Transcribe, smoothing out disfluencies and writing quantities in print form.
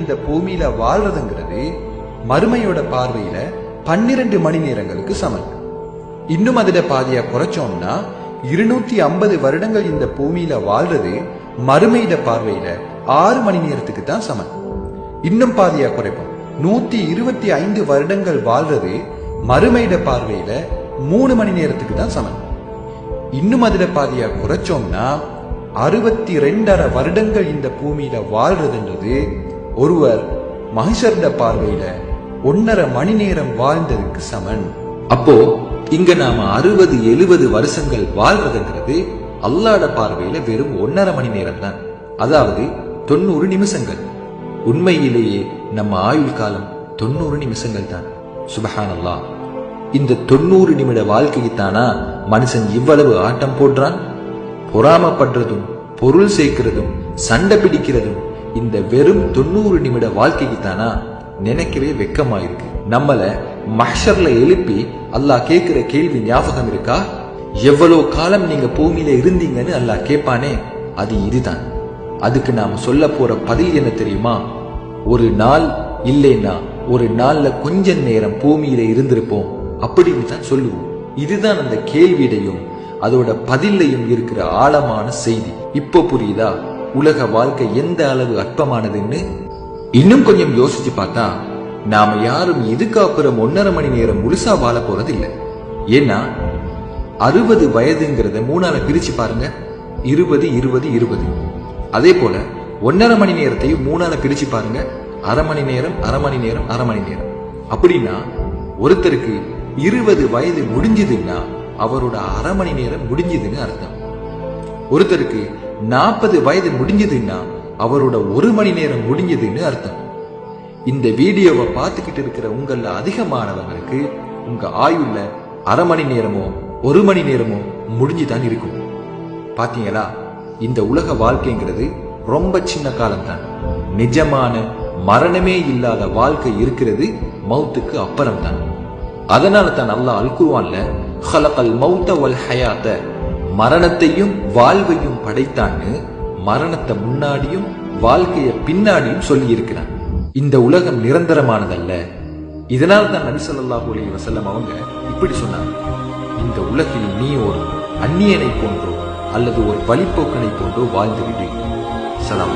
இந்த பூமியில வாழ்றதுங்கிறது மறுமையோட பார்வையில 12 மணி நேரங்களுக்கு சமம். இன்னும் அதுல பாதியா குறைச்சோம்னா 250 வருடங்கள் இந்த பூமியில வாழ்றது மறுமையிட பார்வையில 6 மணி நேரத்துக்கு தான் சமம். இன்னும் பாதியா குறைப்போம், 125 வருடங்கள் வாழ்றது மறுமையிட பார்வையில 3 மணி நேரத்துக்கு தான் சமம். இன்னும் அதுல பாதியா குறைச்சோம்னா 62.5 வருடங்கள் இந்த பூமியில வாழ்றதுன்றது ஒருவர் மஹ்ஷர்ட பார்வையில 1.5 மணி நேரம் வாழ்ந்ததுக்கு சமன். அப்போ இங்க நாம 60-70 வருஷங்கள் வாழ்றதுங்கிறது அல்லாஹ்ட பார்வையில வெறும் 1.5 மணி நேரம் தான், அதாவது 90 நிமிஷங்கள். உண்மையிலேயே நம்ம ஆயுள் காலம் 90 நிமிஷங்கள் தான். சுபஹானல்லாஹ், இந்த 90 நிமிட வாழ்க்கைக்கு தானா மனுஷன் இவ்வளவு ஆட்டம் போடுறான்? பொறாமப்படுறதும் பொருள் சேர்க்கிறதும் சண்டை பிடிக்கிறதும் இந்த வெறும் 90 நிமிட வாழ்க்கைக்கு தானா? நினைக்கவே வெக்கமாயிருக்கு. நம்மள மஹ்ஷர்ல எழுப்பி அல்லாஹ் கேட்கிற கேள்வி ஞாபகம் இருக்கா? எவ்வளவு காலம் நீங்க பூமியில இருந்தீங்கன்னு அல்லாஹ் கேட்பானே, அது இதுதான். அதுக்கு நாம சொல்ல போற பதில் என்ன தெரியுமா? ஒரு நாள், இல்லைன்னா ஒரு நாள்ல கொஞ்ச நேரம் பூமியில இருந்திருப்போம் அப்படின்னு தான் சொல்லுவோம். இதுதான் அந்த கேள்வியையும் அதோட பதிலையும் இருக்கிற ஆழமான செய்தி. இப்போ புரியுதா உலக வாழ்க்கை எந்த அளவு அற்பமானதுன்னு? இன்னும் கொஞ்சம் யோசிச்சு பார்த்தா நாம யாரும் இதுக்கப்புறம் 1.5 மணி நேரம் முழுசா வாழ போறது இல்லை. ஏன்னா 60 வயதுங்கிறத 3ஆல பிரிச்சு பாருங்க, 20 20 20. அதே போல 1.5 மணி நேரத்தையும் 3ஆல பிரிச்சு பாருங்க, அரை மணி நேரம் அரை மணி நேரம் அரை மணி நேரம். அப்படின்னா ஒருத்தருக்கு 20 வயது முடிஞ்சதுன்னா அவரோட அரை மணி நேரம் முடிஞ்சதுன்னு அர்த்தம். ஒருத்தருக்கு 40 வயது முடிஞ்சதுன்னா அவரோட 1 மணி நேரம் முடிஞ்சதுன்னு அர்த்தம். இந்த வீடியோவை பார்த்துக்கிட்டு இருக்கிற உங்கள அதிகமானவங்களுக்கு உங்க ஆயுள்ல அரை மணி நேரமோ 1 மணி நேரமோ முடிஞ்சுதான் இருக்கும். பாத்தீங்களா, இந்த உலக வாழ்க்கைங்கிறது ரொம்ப சின்ன காலம்தான். நிஜமான மரணமே இல்லாத வாழ்க்கை இருக்கிறது மௌத்துக்கு அப்புறம் தான். அதனால தான் அல்லாஹ் அல் குர்ஆன்ல ஹலகல் மௌத வல் ஹயாத, மரணத்தையும் வாழ்வையும் படைத்தான்னு மரணத்தை முன்னாடியும் வாழ்க்கைய பின்னாடியும் சொல்லி இருக்கிறான். இந்த உலகம் நிரந்தரமானதல்ல. இதனால தான் நபி ஸல்லல்லாஹு அலைஹி வஸல்லம் அவங்க இப்படி சொன்னாங்க, இந்த உலகில் நீ ஒரு அந்நியனை போன்றோ அல்லது ஒரு வழிப்போக்கனை போன்றோ வாழ்ந்துவிடு. ஸலாம்.